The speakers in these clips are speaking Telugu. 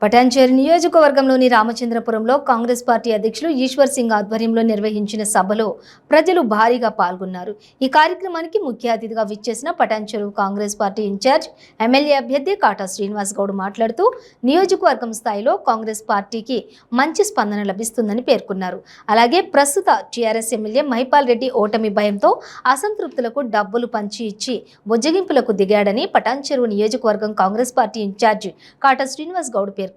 పటాన్చేరు నియోజకవర్గంలోని రామచంద్రపురంలో కాంగ్రెస్ పార్టీ అధ్యక్షులు ఈశ్వర్ సింగ్ ఆధ్వర్యంలో నిర్వహించిన సభలో ప్రజలు భారీగా పాల్గొన్నారు. ఈ కార్యక్రమానికి ముఖ్య అతిథిగా విచ్చేసిన Patancheru Congress party incharge MLA అభ్యర్థి కాటా శ్రీనివాస్ గౌడ్ మాట్లాడుతూ నియోజకవర్గం స్థాయిలో కాంగ్రెస్ పార్టీకి మంచి స్పందన లభిస్తుందని పేర్కొన్నారు. అలాగే ప్రస్తుత టీఆర్ఎస్ ఎమ్మెల్యే మహిపాల్ రెడ్డి ఓటమి భయంతో అసంతృప్తులకు డబ్బులు పంచి ఇచ్చి బుజ్జగింపులకు దిగాడని పటాన్చేరు నియోజకవర్గం కాంగ్రెస్ పార్టీ ఇన్ఛార్జ్ కాటా శ్రీనివాస్ గౌడ్ పేర్కొన్నారు.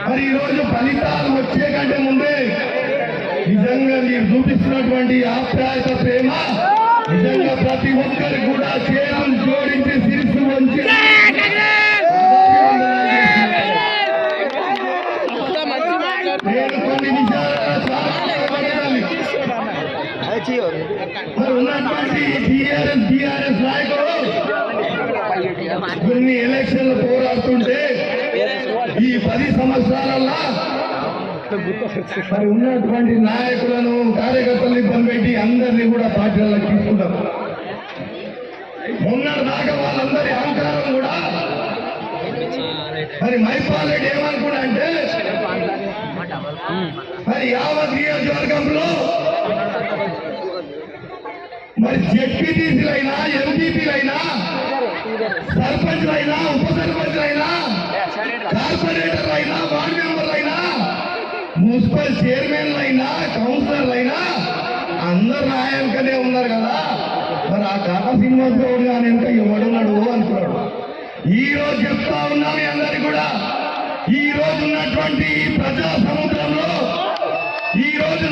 మరి ఈరోజు ఫలితాలు వచ్చే కంటే ముందే నిజంగా మీరు చూపిస్తున్నటువంటి ఆప్యాయత ప్రేమ నిజంగా ప్రతి ఒక్కరికి కూడా చేతులు జోడించి శిరస్సు వంచి నేను కొన్ని విషయాలు ఉన్నటువంటి టీఆర్ఎస్ నాయకులు కొన్ని ఎలక్షన్లు పోరాడుతుంటే ఈ 10 సంవత్సరాలలో మరి ఉన్నటువంటి నాయకులను కార్యకర్తలను ఇబ్బంది పెట్టి అందరినీ కూడా పార్టీలకు తీసుకుంటారు. మొన్నటి దాకా వాళ్ళందరి అహంకారం కూడా మరి మహిపాల్ రెడ్డి ఏమనుకున్నా అంటే మరి యావత్ నియోజకవర్గంలో మరి జెడ్పీటీసీలైనా ఎంపీపీలైనా సర్పంచ్లైనా ఉప సర్పంచ్లైనా కార్పొరేటర్లైనా వార్డు మెంబర్లైనా మున్సిపల్ చైర్మన్లైనా కౌన్సిలర్లైనా అందరు నాయకులే ఉన్నారు కదా. మరి ఆ కాటా శ్రీనివాస్ గౌడ్ గారు వెనుక ఎవడున్నాడు అనుకున్నాడు. ఈ రోజు చెప్తా ఉన్నా మీ అందరికి కూడా ఈ రోజు ఉన్నటువంటి ప్రజా సముద్రంలో ఈ రోజు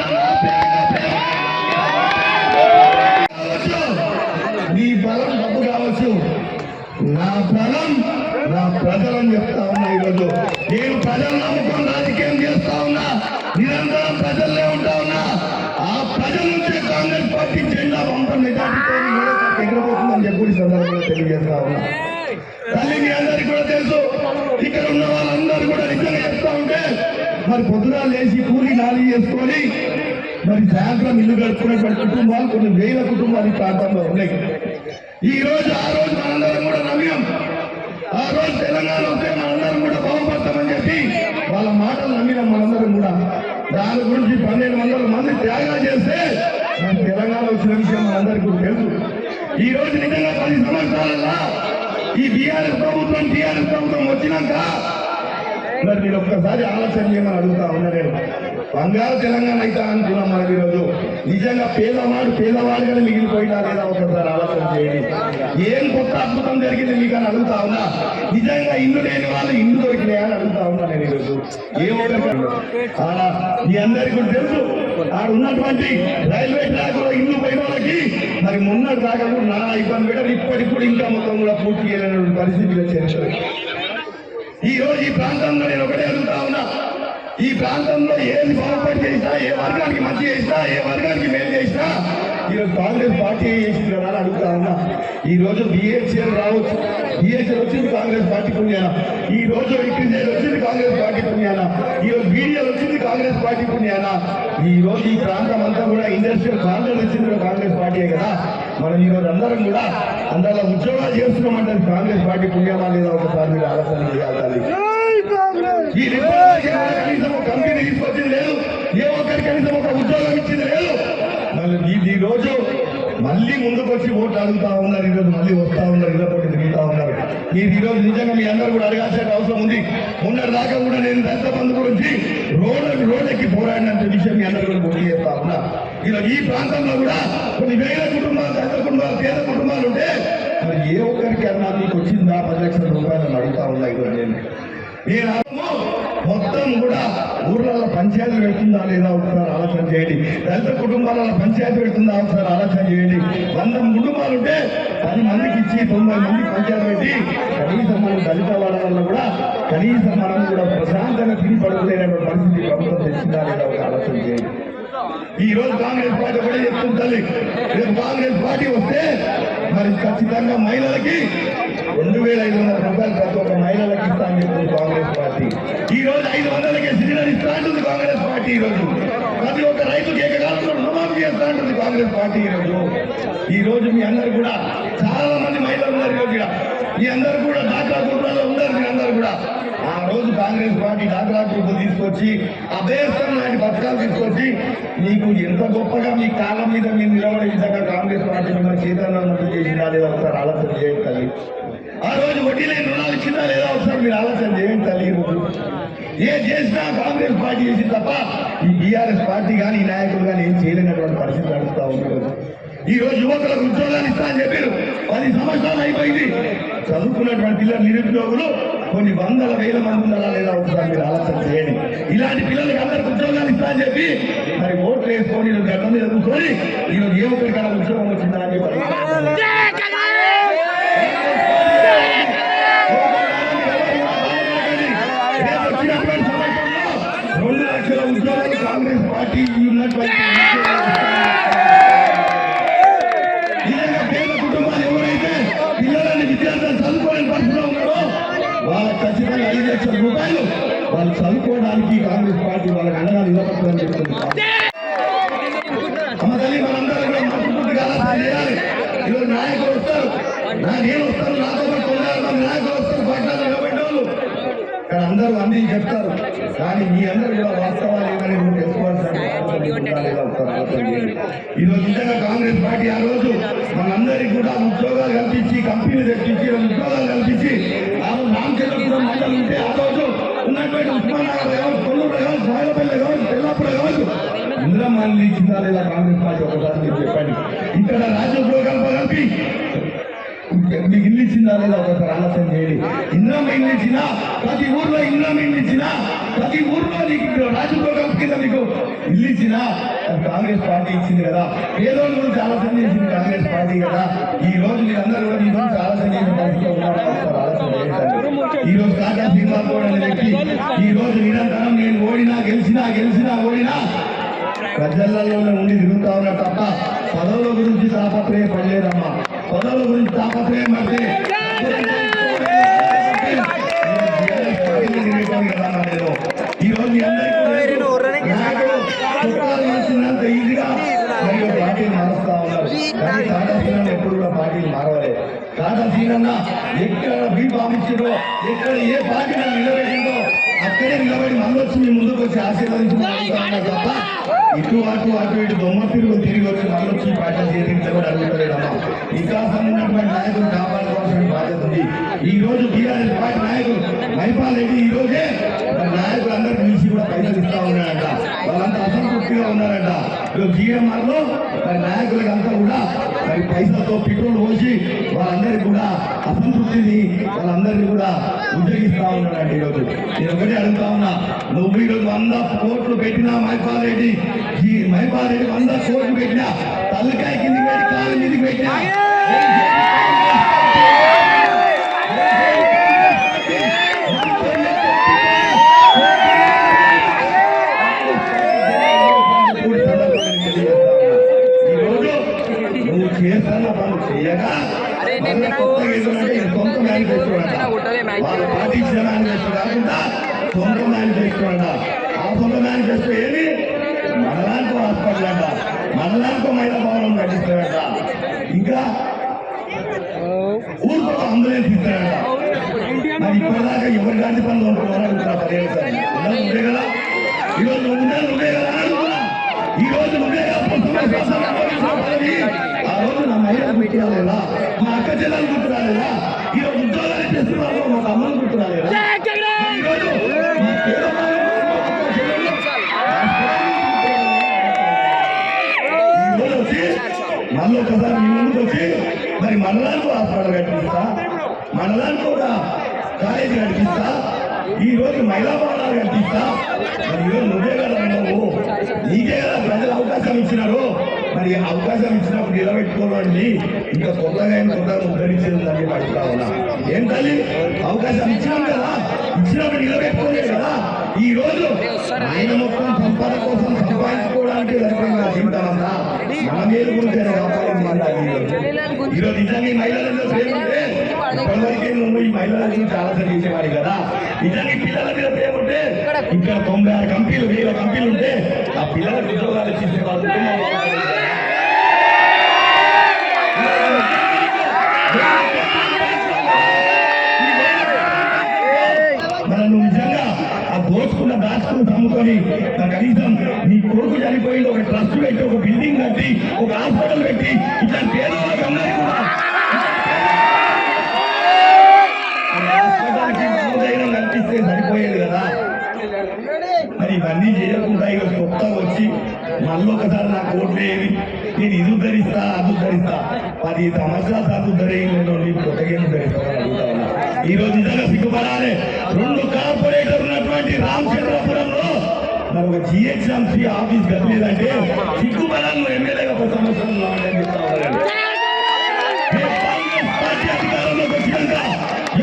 నీ బలం డబ్బు కావచ్చు, నా బలం నా ప్రజలని చెప్తా ఉన్నా. ఈరోజు నేను ప్రజలు నమ్ముకొని రాజకీయం చేస్తా ఉన్నా, నిరంతరం ప్రజల్లే ఉంటా ఉన్నా. ఆ ప్రజల నుంచే కాంగ్రెస్ పార్టీ జెండా పంపం మెజార్టీతో ఎగరబోతుందని చెప్పి సందర్భంగా తెలియజేస్తా ఉన్నా. తల్లి మీ అందరికీ కూడా తెలుసు, ఇక్కడ ఉన్న వాళ్ళందరూ కూడా నిజంగా చెప్తా ఉంటే మరి పొద్దున లేచి కూలి నాలి చేసుకొని మరి సాయంత్రం ఇల్లు గడుపుకున్నటువంటి కుటుంబాలు కొన్ని వేల కుటుంబాలు ఈ ప్రాంతంలో ఉన్నాయి. ఈ రోజు ఆ రోజు మనందరం కూడా నమ్మాం. ఆ రోజు తెలంగాణ వస్తే మనందరం కూడా బాగుపడతామని చెప్పి వాళ్ళ మాటలు నమ్మినాం. మనందరం కూడా దాని గురించి 1200 మంది త్యాగాలు చేస్తే మన తెలంగాణ వచ్చిన విషయం మనందరికీ కూడా తెలుసు. ఈ రోజు నిజంగా 10 సంవత్సరాలలో ఈ టీఆర్ఎస్ ప్రభుత్వం వచ్చినాక మరి మీరు ఒక్కసారి ఆలోచన చేయమని అడుగుతా ఉన్నా. నేను బంగారు తెలంగాణ అయితే అనుకున్నాం. మనకి ఈరోజు నిజంగా పేదవాడుగానే మిగిలిపోయినా లేదా ఒకసారి ఆలోచన చేయండి. ఏం కొత్త అద్భుతం జరిగింది మీకు అని అడుగుతా ఉన్నా. నిజంగా ఇల్లు లేని వాళ్ళు ఇల్లు దొరికినాయా అని అడుగుతా ఉన్నా నేను ఈరోజు. మీ అందరికీ కూడా తెలుసు, ఆడ ఉన్నటువంటి రైల్వే ట్రాక్ లో ఇల్లు పోయిన వాళ్ళకి మరి మొన్నటి దాకా కూడా నానా ఇబ్బంది పెట్టారు. ఇప్పటికి కూడా ఇంకా మొత్తం కూడా పూర్తి చేయలేని పరిస్థితిలో చేర్చారు. ఈ రోజు ఈ ప్రాంతంలో నేను ఒకటే అడుగుతా ఉన్నా, ఈ ప్రాంతంలో ఏది బాగుపడి చేసినా, ఏ వర్గానికి మంచి చేసినా, ఏ వర్గానికి మేలు చేసినా ఈరోజు కాంగ్రెస్ పార్టీ చేసింది కదా అని అడుగుతా ఉన్నా. ఈ రోజు బిహెచ్ఎల్ రావచ్చు, బిహెచ్ఎల్ వచ్చింది కాంగ్రెస్ పార్టీ పుణ్యాన. ఈ రోజు ఇంటిజైల్ వచ్చింది కాంగ్రెస్ పార్టీ పుణ్యాన. ఈ రోజు బీడీఎల్ వచ్చింది కాంగ్రెస్ పార్టీ పుణ్యాన. ఈ రోజు ఈ ప్రాంతం అంతా కూడా ఇండస్ట్రియల్ కాంగ్రెస్ వచ్చింది కాంగ్రెస్ పార్టీయే కదా. మనం ఈ రోజు అందరం కూడా అందరిలో ఉద్యోగాలు చేస్తున్నామంటే కాంగ్రెస్ పార్టీ పుణ్యమా లేదా ఒకసారి మీరు ఆలోచన చేయాలి. ఈ కనీసం ఒక కంపెనీ తీసుకొచ్చింది లేదు, ఏ ఒక్కరికి కనీసం ఒక ఉద్యోగం ఇచ్చింది లేదు. ఈ రోజు మళ్ళీ ముందుకు వచ్చి ఓట్లు అడుగుతా ఉన్నారు. ఈరోజు మళ్ళీ వస్తా ఉన్నారు, ఇళ్ళతోటి తిరుగుతా ఉన్నారు. మీరు ఈరోజు నిజంగా మీ అందరూ కూడా అడగాల్సిన అవసరం ఉంది. మొన్నటి దాకా కూడా నేను దళిత బంధు గురించి రోడ్లకి పోరాడినంత విషయం మీ అందరూ కూడా గుర్తు చేస్తా ఉన్నా. ఈరోజు ఈ ప్రాంతంలో కూడా కొన్ని వేల కుటుంబాలు, దళిత కుటుంబాలు, పేద కుటుంబాలు ఉంటే మరి ఏ ఒక్కరికి అన్నా మీకు వచ్చిందా 10 లక్షల రూపాయలు అడుగుతా ఉన్నా. ఈరోజు నేను మొత్తం కూడా ఊర్లలో పంచాయతీ పెడుతుందా లేదా ఒకసారి ఆలోచన చేయండి. దళిత కుటుంబాలలో పంచాయతీ పెడుతుందా ఒకసారి ఆలోచన చేయండి. 100 కుటుంబాలు ఉంటే 10 మందికి ఇచ్చి 90 మందికి పంచాయతీ పెట్టి కనీసం మనం దళిత వాళ్ళ వల్ల కూడా కనీసం మనం కూడా ప్రశాంతంగా తిరిగి పడుకునేటువంటి పరిస్థితి ప్రభుత్వం తెచ్చిందా లేదా ఒక ఆలోచన చేయండి. ఈ రోజు కాంగ్రెస్ పార్టీ కూడా చెప్తుంది తల్లి, రేపు కాంగ్రెస్ పార్టీ వస్తే మరి ఖచ్చితంగా మహిళలకి 2,500 రూపాయలు ప్రతి ఒక్క మహిళలకి ఇస్తా అని చెప్తుంది కాంగ్రెస్ పార్టీ. ఈ రోజు 500కే సిలిండర్ ఇస్తా అంటుంది కాంగ్రెస్ పార్టీ. ఈ రోజు ప్రతి ఒక్క రైతుకి ఏకకాలంలో రుణమాఫీ చేస్తా అంటుంది కాంగ్రెస్ పార్టీ. ఈ రోజు మీ అందరు కూడా చాలా మంది మహిళలు ఉన్నారు. ఈ రోజు మీ అందరూ కూడా డాక్రా గ్రూపులలో ఉన్నారు. మీ అందరూ కూడా ఆ రోజు కాంగ్రెస్ పార్టీ డాక్రా గ్రూప్ తీసుకొచ్చి అభేస్తం లాంటి పథకాలు తీసుకొచ్చి మీకు ఎంత గొప్పగా మీ కాళ్ళ మీద మీరు నిలబడే విధంగా కాంగ్రెస్ పార్టీ మిమ్మల్ని చైతన్యవంతం చేసిందా లేదా ఒకసారి ఆలోచన చేయండి తల్లి. ఆ రోజు వడ్డీ లేని రుణాలు ఇచ్చిందా లేదా ఒకసారి మీరు ఆలోచన చేయండి తల్లి. ఈరోజు ఏ చేసినా కాంగ్రెస్ పార్టీ చేసింది తప్ప ఈ బీఆర్ఎస్ పార్టీ కానీ ఈ నాయకులు కానీ ఏం చేయలేనటువంటి పరిస్థితి నడుస్తూ ఉంది. ఈ రోజు యువకులకు ఉద్యోగాలు ఇస్తా అని చెప్పారు. 10 సంవత్సరాలు అయిపోయింది. చదువుకున్నటువంటి పిల్లలు నిరుద్యోగులు కొన్ని వందల వేల మంది ఉన్నారా లేదా ఒకసారి మీరు ఆలోచన చేయండి. ఇలాంటి పిల్లలకు అందరికి ఉద్యోగాలు ఇస్తా అని చెప్పి మరి ఓట్లు వేసుకొని గడ్డ మీద కూర్చొని ఈరోజు ఏ ఒక్కరికైనా ఉద్యోగం వచ్చిందా అని చెప్పి 2 లక్షల ఉద్యోగాలు కాంగ్రెస్ పార్టీ ఉన్నటువంటి పేద కుటుంబాలు ఎవరైతే పిల్లలని విద్యార్థులు చదువుకోలేని పరిస్థితిలో ఉన్నారో వాళ్ళకి ఖచ్చితంగా 5 లక్షల రూపాయలు వాళ్ళు చదువుకోవడానికి కాంగ్రెస్ పార్టీ వాళ్ళకి అండగా నిలబడుతుందని చెప్తుంది. తల్లి మనందరూ కూడా మనస్ఫూర్తిగా ఆలోచన చేయాలి. ఈరోజు నాయకులు వస్తారు, నేను వస్తాను, నాతో పాటు నాయకులు వస్తారు, పట్టణాలు నిలబడ్డ వాళ్ళు ఇక్కడ అందరూ అన్ని చెప్తారు. కానీ మీ అందరూ కూడా వాస్తవాలు ఏమని తెలుసుకోవాల్సిన ఈరోజు నిజంగా కాంగ్రెస్ పార్టీ ఆ రోజు మనందరికీ కూడా ఉద్యోగాలు కల్పించి కంపెనీలు తెప్పించి ఉద్యోగాలు కల్పించి ఆ రోజు రామచంద్రపురం మండలం ఉంటే ఆ రోజు ఉన్నటువంటి ఉస్మానాబాద్ కావచ్చు, కొల్లూరు కావచ్చు, సాయలపల్లి కావచ్చు, తెల్లాపురం కావచ్చు, ఇందిరమ్మ ఇల్లు ఇచ్చిందా లేదా కాంగ్రెస్ పార్టీ ఒకసారి మీరు చెప్పండి. ఇక్కడ రాజ్యసభ కలిపి మీకు ఇల్లు ఇచ్చిందా లేదా ఒకసారి ఆలోచన చేయండి. ఇందిరమ్మ ఇల్లు ఇచ్చినా ప్రతి ఊర్లో ఇందిరమ్మ ఇల్లు ఇచ్చినా ప్రతి ఊర్లో నీకు రాజ్యసభ కింద మీకు ఇల్లు ఇచ్చినా కాంగ్రెస్ పార్టీ ఇచ్చింది కదా. పేదోళ్ళ గురించి ఆలోచన చేసింది కాంగ్రెస్ పార్టీ కదా. ఈ రోజు మీరందరూ కూడా మీ గురించి ఆలోచన చేసిన పరిస్థితిలో ఉన్నారా ఒకసారి ఆలోచన చేయండి. ఈ రోజు కాకా శ్రీనివాస్ గౌడ్ అనే వ్యక్తి ఈ రోజు నిరంతరం నేను ఓడినా గెలిచినా ఓడినా ప్రజలలో ఉండి తిరుగుతా ఉన్నా తప్ప పదవుల గురించి తాపత్రయం పడలేదమ్మా. పదవుల గురించి తాపత్రయం పడితే ఈ రోజు మీ అందరికీ ఈజీగా పార్టీలు మారుస్తా ఉన్నారు. కానీ టాటా సీనన్న ఎప్పుడు కూడా పార్టీలు మారవలేదు. టాటా సీనన్న ఎక్కడ బీ పంపించిందో ఎక్కడ ఏ పార్టీ నిలబెట్టిందో అక్కడే నిలబడి మళ్ళొచ్చి మీ ముందుకు వచ్చి ఆశీర్వదించుకున్నారు తప్ప ఇటు ఇటు దొమ్మ తిరిగి వచ్చి మళ్ళొచ్చి పార్టీ చేతించబడి అడుగుతలేదమ్మా. వికాసం ఉన్నటువంటి నాయకులు కాపాడుకోవాల్సిన బాధ్యత ఉంది. ఈ రోజు టీఆర్ఎస్ పార్టీ నాయకులు మైపాల్ రెడ్డి ఈ రోజే నాయకులు అందరూ పిలిచి కూడా పైసలు ఇస్తా ఉన్నారంట. వాళ్ళంతా అసంతృప్తిగా ఉన్నారంట. జీఎంఆర్ లో నాయకులకి అంతా కూడా మరి పైసలతో పెట్రోల్ పోసి వాళ్ళందరికీ కూడా అసంతృప్తిని వాళ్ళందరినీ కూడా ఉద్యోగిస్తా ఉన్నాడండి. ఈరోజు నేను ఒకటే అడుగుతా ఉన్నా, నువ్వు ఈరోజు 100 కోట్లు పెట్టినా మైపాల్ రెడ్డి 100 కోట్లు పెట్టినా తల్లికాయ కిందికి పెట్టి కాలు మీదకి పెట్టినా చేస్తున్న పనులు చేయగా సొంత మేనిఫెస్టో వాళ్ళు పాటించిన మేనిఫెస్టో కాకుండా సొంత మేనిఫెస్టో అంట. ఆ సొంత మేనిఫెస్టో ఏది మనలాంటి హాస్పిటల్ అంట, మనలాంటి మహిళా భవనం కట్టిస్తాడంట, ఇంకా ఊరికో అంబులెన్స్ ఇస్తాడంట. మరి ఇప్పటిదాకా ఎవరి గాంధీ పనులు ఉంటున్నారా పర్యాలు కదా. ఈరోజు నువ్వే కదా ఈ రోజు నువ్వే ఆ రోజు నా మహిళలు గుర్తురాలేదా, మా అక్క చెల్లెలు గుర్తురాలేదా, ఈ రోజు ఉద్యోగాలు చేస్తున్నారు మా అమ్మలు గుర్తురాలేదా, ఈరోజు వచ్చి మళ్ళీ ఒకసారి మీ ముందుకు వచ్చి మరి మండలానికి హాస్పిటల్ కట్టిస్తా, మండలానికి కూడా కాలేజీ కట్టిస్తా, ఈ రోజు మహిళా భవనాలు కట్టిస్తా. మరి ఈరోజు నువ్వే కదా నువ్వు నీకే కదా ప్రజలు అవకాశం ఇచ్చినారు. మరి అవకాశం ఇచ్చినప్పుడు నిలబెట్టుకోవాలండి. ఇంకా కొత్తగా ఉద్ధరించేదని అడుగుతా ఉన్నా. ఏం తల్లి అవకాశం ఇచ్చినాం కదా, ఇచ్చినప్పుడు నిలబెట్టుకోలేదు కదా. ఈ రోజు ఆయన మొత్తం సంపద కోసం సంపాదించుకోవడానికి సరిపోయింది జీవితం అంతా మన మేలు గురించి ఈరోజు నిజంగా ఈ మహిళలలో ప్రేమ ఉంటే ఇప్పటివరకే నువ్వు ఈ మహిళల గురించి ఆలోచన చేసేవాడి కదా. నిజంగా ఈ పిల్లల మీద ప్రేమ ఉంటే ఇక్కడ 96 కంపెనీలు 1000 కంపెనీలు ఉంటే ఆ పిల్లలకు ఉద్యోగాలు ఇచ్చే వాళ్ళు మనం నిజంగా ఆ దోచుకున్న దాచుకున్న తమ్ముకొని కనీసం నీ కొడుకు చనిపోయింది ఒక ట్రస్ట్ పెట్టి ఒక బిల్డింగ్ కట్టి ఒక హాస్పిటల్ పెట్టి ఇట్లా పేదవాళ్ళకి అందరికీ కూడా ధైర్యం కల్పిస్తే సరిపోయేది కదా. మరి ఇవన్నీ చేయకుండా ఇక కొత్తగా వచ్చి మళ్ళీ ఒకసారి నాకు ఓట్లు వేయవి, నేను ఇది ఉద్ధరిస్తా అది ఉద్ధరిస్తా 10 సంవత్సరాలు అది ఉద్ధరించలేదు, నేను కొత్తగా ఉద్ధరిస్తాను అడుగుతా ఉన్నా. ఈ రోజు నిజంగా సిగ్గుపడాలి. 2 కార్పొరేటర్ ఉన్నటువంటి రామచంద్రపురంలో మరి ఒక జిహెచ్ఎంసీ ఆఫీస్ కట్టలేదంటే సిగ్గుపడాలి. ఎమ్మెల్యేగా 10 సంవత్సరాలు అని చెప్తా ఉన్నాను. పార్టీ అధికారంలోకి వచ్చినాక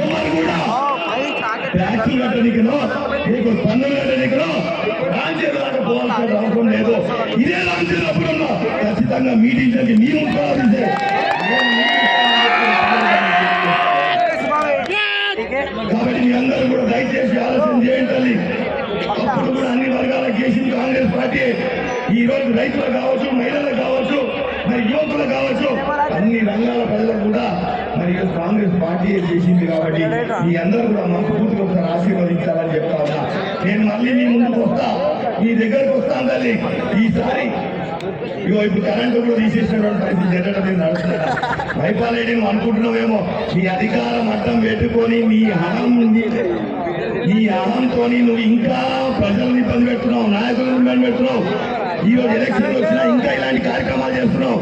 ఎవరు కూడా ట్యాక్సులు కట్టనికనో మీకు పన్నులు కట్టనికనో రాజ్యాంగంగా పోవాల్సిన అవసరం లేదు. ఇదే రామచంద్రపురంలో ఖచ్చితంగా మీటింగ్లకి మీ ముఖ్యమంత్రి కాబట్టి మీ అందరూ కూడా దయచేసి ఆలోచన చేయండి. అప్పుడు కూడా అన్ని వర్గాలకు చేసింది కాంగ్రెస్ పార్టీ. ఈ రోజు రైతులకు కావచ్చు, మహిళలకు కావచ్చు, మరి యువకులకు కావచ్చు, అన్ని రంగాల ప్రజలకు కూడా మరి కాంగ్రెస్ పార్టీ చేసింది. కాబట్టి మీ అందరూ కూడా మనస్ఫూర్తిగా ఒకసారి ఆశీర్వదించాలని చెప్తా ఉన్నా. నేను మళ్ళీ మీ ముందుకు వస్తా, మీ దగ్గరకు వస్తాను తల్లి. ఈసారి ఇగో ఇప్పుడు కరెంటు కూడా తీసేసినటువంటి పరిస్థితి జరగడం నడుస్తున్నాడు. భయపాలేడి నువ్వు అనుకుంటున్నావేమో, నీ అధికారం అడ్డం పెట్టుకొని నీ అహంతో నువ్వు ఇంకా ప్రజలను ఇబ్బంది పెడుతున్నావు, నాయకులను ఇబ్బంది పెడుతున్నావు. ఈరోజు ఎలక్షన్ వచ్చినా ఇంకా ఇలాంటి కార్యక్రమాలు చేస్తున్నావు.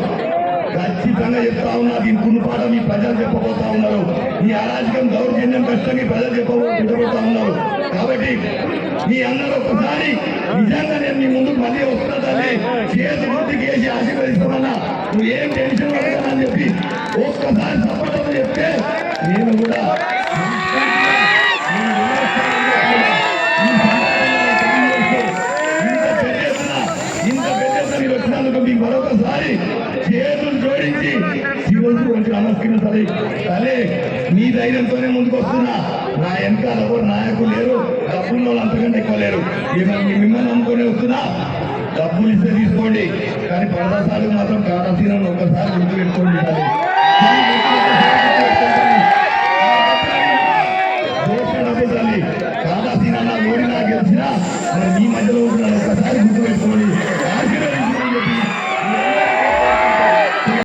ఖచ్చితంగా చెప్తా ఉన్నా, దీని కుటుంబాట మీ ప్రజలు చెప్పబోతా ఉన్నారు. ఈ అరాజకం దౌర్జన్యం కష్టంగా ప్రజలు చెప్పబోతా ఉన్నారు. కాబట్టి మీ అందరూ ఒకసారి నిజంగా నేను మీ ముందుకు మళ్ళీ వస్తుందని చేతి ముందుకు వేసి ఆశీర్వదిస్తామన్నా, నువ్వు ఏం టెన్షన్ పడతానని అని చెప్పి ఒక్కసారి సపోర్ట్ చెప్తే నేను కూడా ఇంత పెద్ద మీరు వచ్చినందుకు మీకు మరొకసారి చేతులు జోడించి శివుడు వచ్చి నమస్కరించాలి. అదే మీ ధైర్యంతోనే ముందుకు వస్తున్నా. నా వెనకాల ఎవరు నాయకులు లేరు, డబ్బుల్లో అంతకంటే ఎక్కువ లేరు. మిమ్మల్ని నమ్ముకొని వస్తున్నా. డబ్బులు ఇస్తే తీసుకోండి, కానీ పరదాసాలకు మాత్రం కారాసీనని ఒకసారి గుర్తు పెట్టుకోండి.